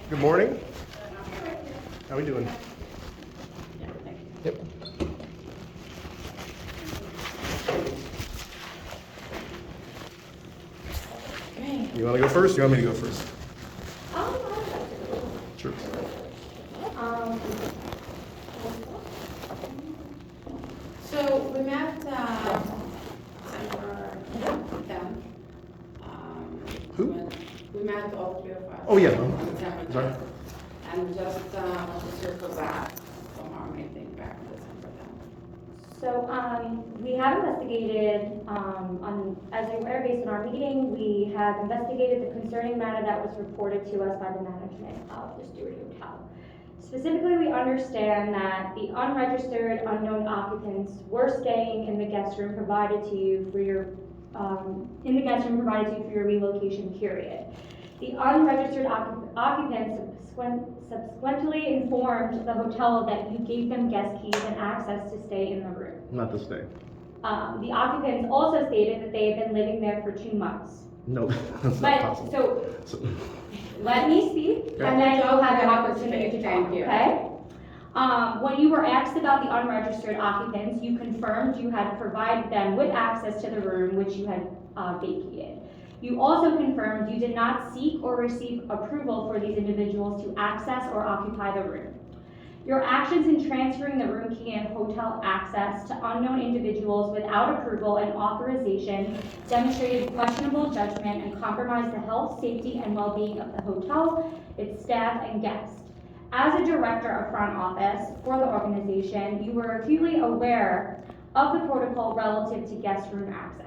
Good morning. How we doing? Yep. You want to go first? Or you want me to go first? Sure. So we met December 10th. Who? We met all three of us. Oh, yeah. December Sorry. 10th. And just want to circle back from our meeting back on December 10th. So we have investigated, as you're aware, based on our meeting, we have investigated the concerning matter that was reported to us by the management of the Stewart Hotel. Specifically, we understand that the unregistered unknown occupants were staying in the guest room provided to you for your relocation period. The unregistered occupants subsequently informed the hotel that you gave them guest keys and access to stay in the room. Not to stay. The occupants also stated that they had been living there for 2 months. No, that's not possible. So, let me speak, and then you'll have an opportunity to talk, Thank you. okay? When you were asked about the unregistered occupants, you confirmed you had provided them with access to the room which you had vacated. You also confirmed you did not seek or receive approval for these individuals to access or occupy the room. Your actions in transferring the room key and hotel access to unknown individuals without approval and authorization demonstrated questionable judgment and compromised the health, safety, and well-being of the hotel, its staff, and guests. As a director of front office for the organization, you were acutely aware of the protocol relative to guest room access.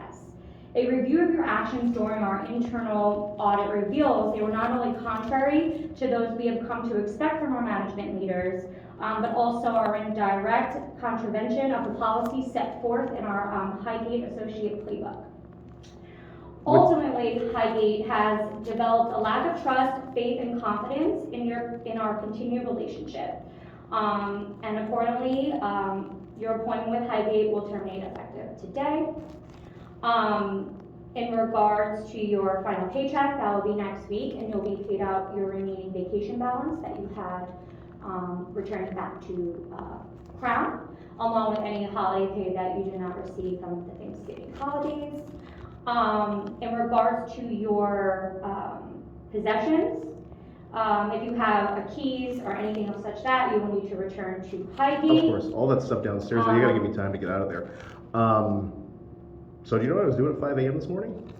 A review of your actions during our internal audit reveals they were not only contrary to those we have come to expect from our management leaders, but also are in direct contravention of the policy set forth in our Highgate Associate Playbook. Ultimately, Highgate has developed a lack of trust, faith, and confidence in our continued relationship. And accordingly, your appointment with Highgate will terminate effective today. In regards to your final paycheck, that will be next week, and you'll be paid out your remaining vacation balance that you had returned back to Crowne, along with any holiday pay that you do not receive from the Thanksgiving holidays. In regards to your possessions, if you have keys or anything of such that, you will need to return to Highgate. Of course, all that stuff downstairs, you gotta give me time to get out of there. So do you know what I was doing at 5 a.m. this morning?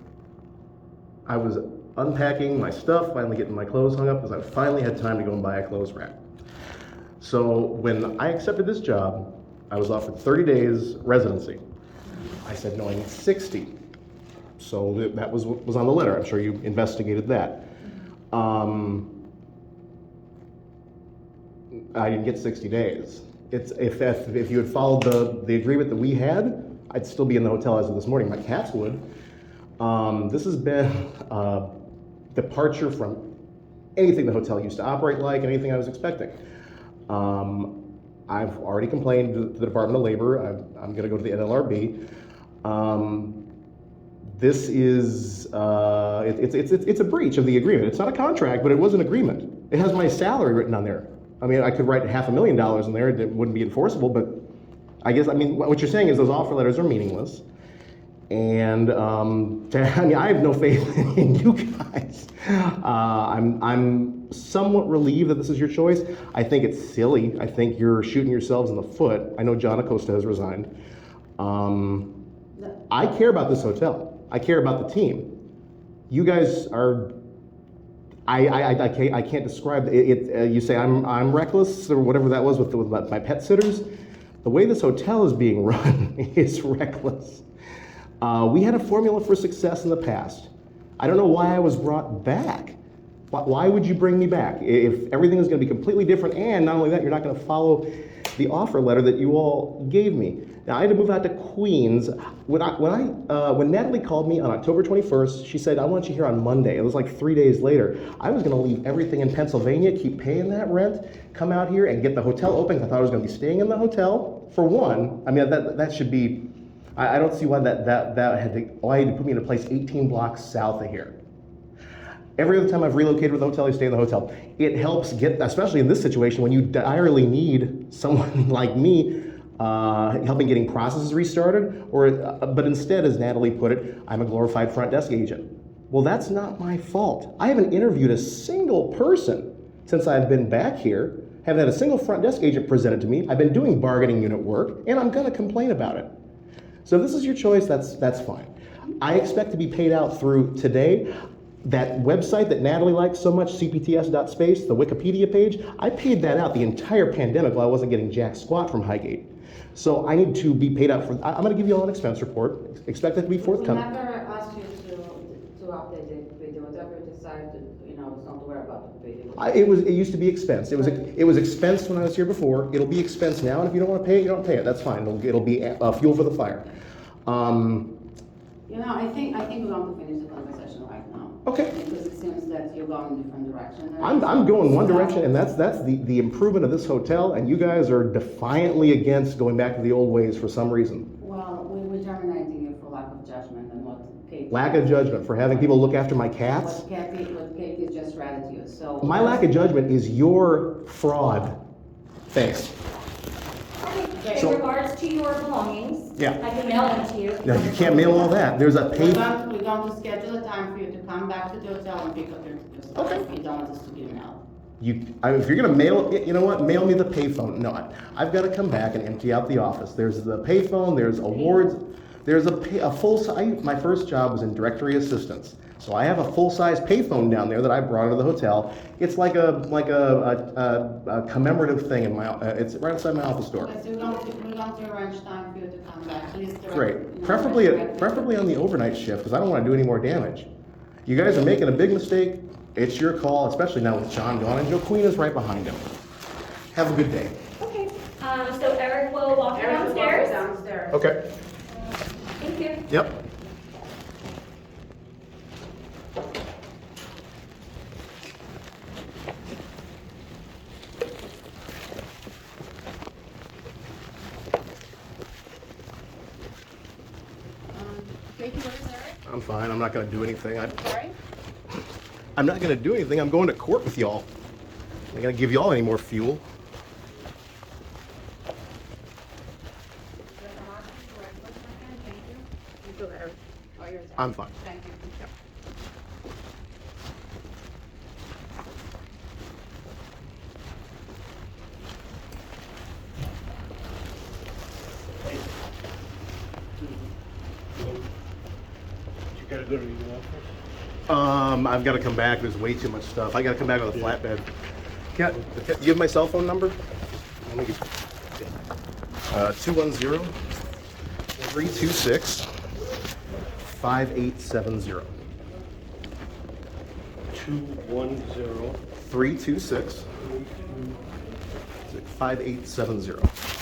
I was unpacking my stuff, finally getting my clothes hung up, because I finally had time to go and buy a clothes rack. So when I accepted this job, I was offered 30 days residency. I said, no, I need 60. So that was what was on the letter. I'm sure you investigated that. I didn't get 60 days. If you had followed the agreement that we had, I'd still be in the hotel as of this morning. My cats would. This has been a departure from anything the hotel used to operate like, anything I was expecting. I've already complained to the Department of Labor. I'm going to go to the NLRB. This is it's a breach of the agreement. It's not a contract, but it was an agreement. It has my salary written on there. I mean, I could write $500,000 in there. It wouldn't be enforceable, but I guess, I mean, what you're saying is those offer letters are meaningless. And I have no faith in you guys. I'm somewhat relieved that this is your choice. I think it's silly. I think you're shooting yourselves in the foot. I know John Acosta has resigned. I care about this hotel. I care about the team. You guys are. I can't describe it. You say I'm reckless or whatever that was with my pet sitters. The way this hotel is being run is reckless. We had a formula for success in the past. I don't know why I was brought back. Why would you bring me back if everything is going to be completely different? And not only that, you're not going to follow the offer letter that you all gave me. Now, I had to move out to Queens. When Natalie called me on October 21st, she said, I want you here on Monday. It was like 3 days later. I was going to leave everything in Pennsylvania, keep paying that rent, come out here and get the hotel open. I thought I was going to be staying in the hotel. For one, I mean, that should be, I don't see why why you had to put me in a place 18 blocks south of here. Every other time I've relocated with a hotel, I stay in the hotel. It helps get, especially in this situation, when you direly need someone like me helping getting processes restarted, but instead, as Natalie put it, I'm a glorified front desk agent. Well, that's not my fault. I haven't interviewed a single person since I've been back here, haven't had a single front desk agent presented to me. I've been doing bargaining unit work, and I'm gonna complain about it. So if this is your choice, that's fine. I expect to be paid out through today. That website that Natalie likes so much, cpts.space, the Wikipedia page, I paid that out the entire pandemic while I wasn't getting jack squat from Highgate. So I need to be paid out for, I'm gonna give you all an expense report, expect it to be forthcoming. We never asked you to update the video, whatever you decide to, it's not to worry about the video. It used to be expense. It was expense when I was here before. It'll be expense now, and if you don't want to pay it, you don't pay it. That's fine. It'll be fuel for the fire. I think we're going to finish the conversation right now. Okay. Because it seems that you're going in a different direction. I'm going one direction, and that's the improvement of this hotel, and you guys are defiantly against going back to the old ways for some reason. Well, we're terminating you for lack of judgment and what Kate. Lack of judgment for having people look after my cats. What Kate is just read to you, so. My lack of judgment is your fraud. Thanks. In So- regards to your belongings, Yeah. I can mail them to you. Now, you can't mail all that. There's a We're pay. going to schedule a time for you to come back to the hotel and pick up your stuff. Okay. If you don't want us to be mailed. If you're gonna mail it, you know what? Mail me the payphone. No, I've got to come back and empty out the office. There's the payphone. There's awards. There's a full size. My first job was in directory assistance, so I have a full size payphone down there that I brought into the hotel. It's like a commemorative thing in my. It's right outside my office door. Okay, so we're going to arrange time for you to come back. Please direct- Great. Preferably on the overnight shift because I don't want to do any more damage. You guys are making a big mistake. It's your call, especially now with Sean gone, and Joe Queen is right behind him. Have a good day. Okay, so Eric will walk you Eric, downstairs. downstairs. Okay. Thank you. Yep. Katie, what is Eric? I'm fine. I'm not going to do anything. Sorry? I'm not going to do anything. I'm going to court with y'all. I'm not going to give y'all any more fuel. I'm fine. Thank you. You gotta go to the office? I've got to come back. There's way too much stuff. I got to come back with a flatbed. You have my cell phone number? Let me get 210-326-5870. 210. 326-5870.